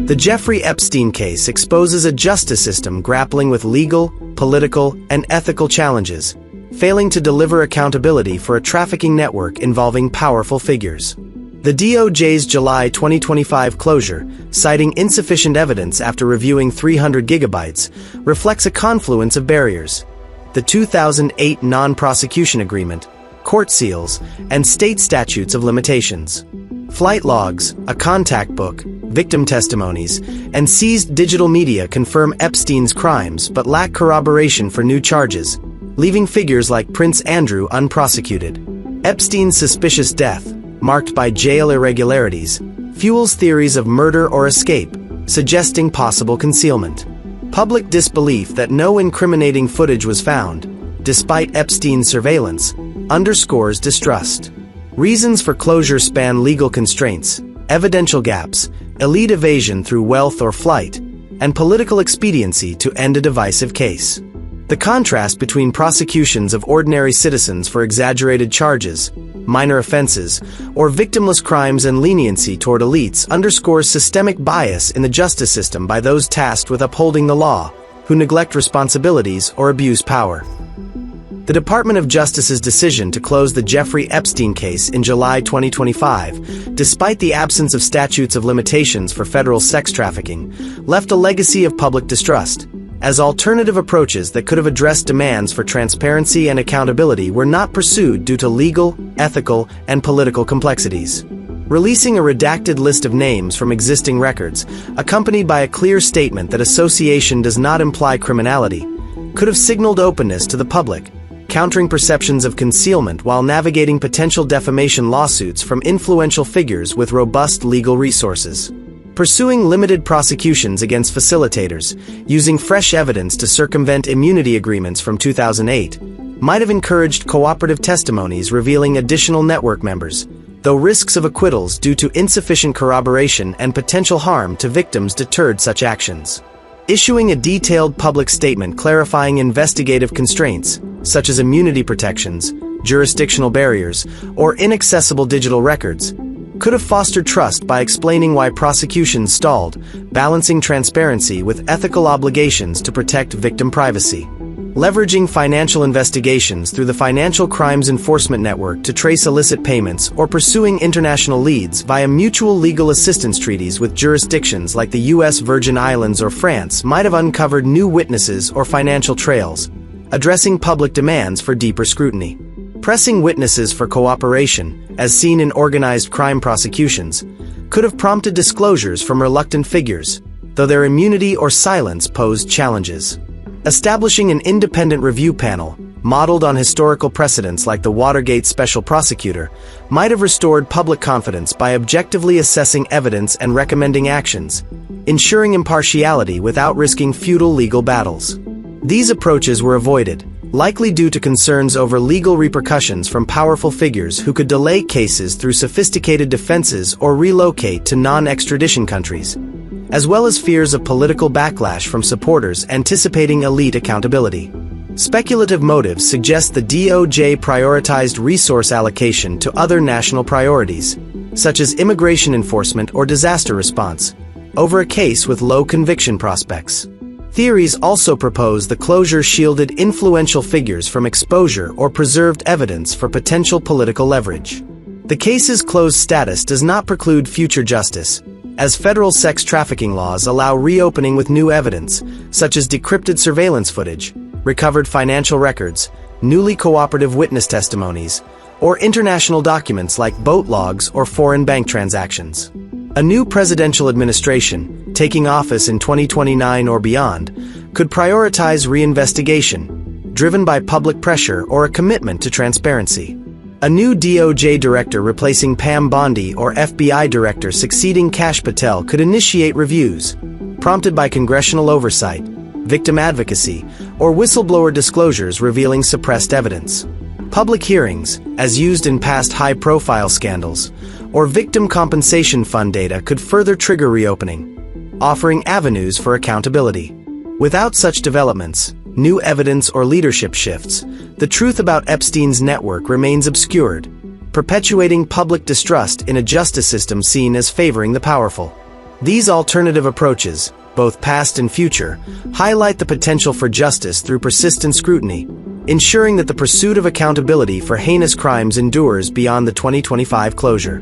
The Jeffrey Epstein case exposes a justice system grappling with legal, political, and ethical challenges, failing to deliver accountability for a trafficking network involving powerful figures. The DOJ's July 2025 closure, citing insufficient evidence after reviewing 300 gigabytes, reflects a confluence of barriers. The 2008 non-prosecution agreement, court seals, and state statutes of limitations. Flight logs, a contact book, victim testimonies, and seized digital media confirm Epstein's crimes but lack corroboration for new charges, leaving figures like Prince Andrew unprosecuted. Epstein's suspicious death, marked by jail irregularities, fuels theories of murder or escape, suggesting possible concealment. Public disbelief that no incriminating footage was found, despite Epstein's surveillance, underscores distrust. Reasons for closure span legal constraints, evidential gaps, elite evasion through wealth or flight, and political expediency to end a divisive case. The contrast between prosecutions of ordinary citizens for exaggerated charges, minor offenses, or victimless crimes and leniency toward elites underscores systemic bias in the justice system by those tasked with upholding the law, who neglect responsibilities or abuse power. The Department of Justice's decision to close the Jeffrey Epstein case in July 2025, despite the absence of statutes of limitations for federal sex trafficking, left a legacy of public distrust, as alternative approaches that could have addressed demands for transparency and accountability were not pursued due to legal, ethical, and political complexities. Releasing a redacted list of names from existing records, accompanied by a clear statement that association does not imply criminality, could have signaled openness to the public, countering perceptions of concealment while navigating potential defamation lawsuits from influential figures with robust legal resources. Pursuing limited prosecutions against facilitators, using fresh evidence to circumvent immunity agreements from 2008, might have encouraged cooperative testimonies revealing additional network members, though risks of acquittals due to insufficient corroboration and potential harm to victims deterred such actions. Issuing a detailed public statement clarifying investigative constraints, such as immunity protections, jurisdictional barriers, or inaccessible digital records, could have fostered trust by explaining why prosecutions stalled, balancing transparency with ethical obligations to protect victim privacy. Leveraging financial investigations through the Financial Crimes Enforcement Network to trace illicit payments or pursuing international leads via mutual legal assistance treaties with jurisdictions like the U.S. Virgin Islands or France might have uncovered new witnesses or financial trails, addressing public demands for deeper scrutiny. Pressing witnesses for cooperation, as seen in organized crime prosecutions, could have prompted disclosures from reluctant figures, though their immunity or silence posed challenges. Establishing an independent review panel, modeled on historical precedents like the Watergate special prosecutor, might have restored public confidence by objectively assessing evidence and recommending actions, ensuring impartiality without risking futile legal battles. These approaches were avoided, likely due to concerns over legal repercussions from powerful figures who could delay cases through sophisticated defenses or relocate to non-extradition countries, as well as fears of political backlash from supporters anticipating elite accountability. Speculative motives suggest the DOJ prioritized resource allocation to other national priorities, such as immigration enforcement or disaster response, over a case with low conviction prospects. Theories also propose the closure shielded influential figures from exposure or preserved evidence for potential political leverage. The case's closed status does not preclude future justice, as federal sex trafficking laws allow reopening with new evidence, such as decrypted surveillance footage, recovered financial records, newly cooperative witness testimonies, or international documents like boat logs or foreign bank transactions. A new presidential administration, taking office in 2029 or beyond, could prioritize reinvestigation, driven by public pressure or a commitment to transparency. A new DOJ director replacing Pam Bondi or FBI director succeeding Kash Patel could initiate reviews, prompted by congressional oversight, victim advocacy, or whistleblower disclosures revealing suppressed evidence. Public hearings, as used in past high-profile scandals, or victim compensation fund data could further trigger reopening, offering avenues for accountability. Without such developments, new evidence or leadership shifts, the truth about Epstein's network remains obscured, perpetuating public distrust in a justice system seen as favoring the powerful. These alternative approaches, both past and future, highlight the potential for justice through persistent scrutiny, ensuring that the pursuit of accountability for heinous crimes endures beyond the 2025 closure.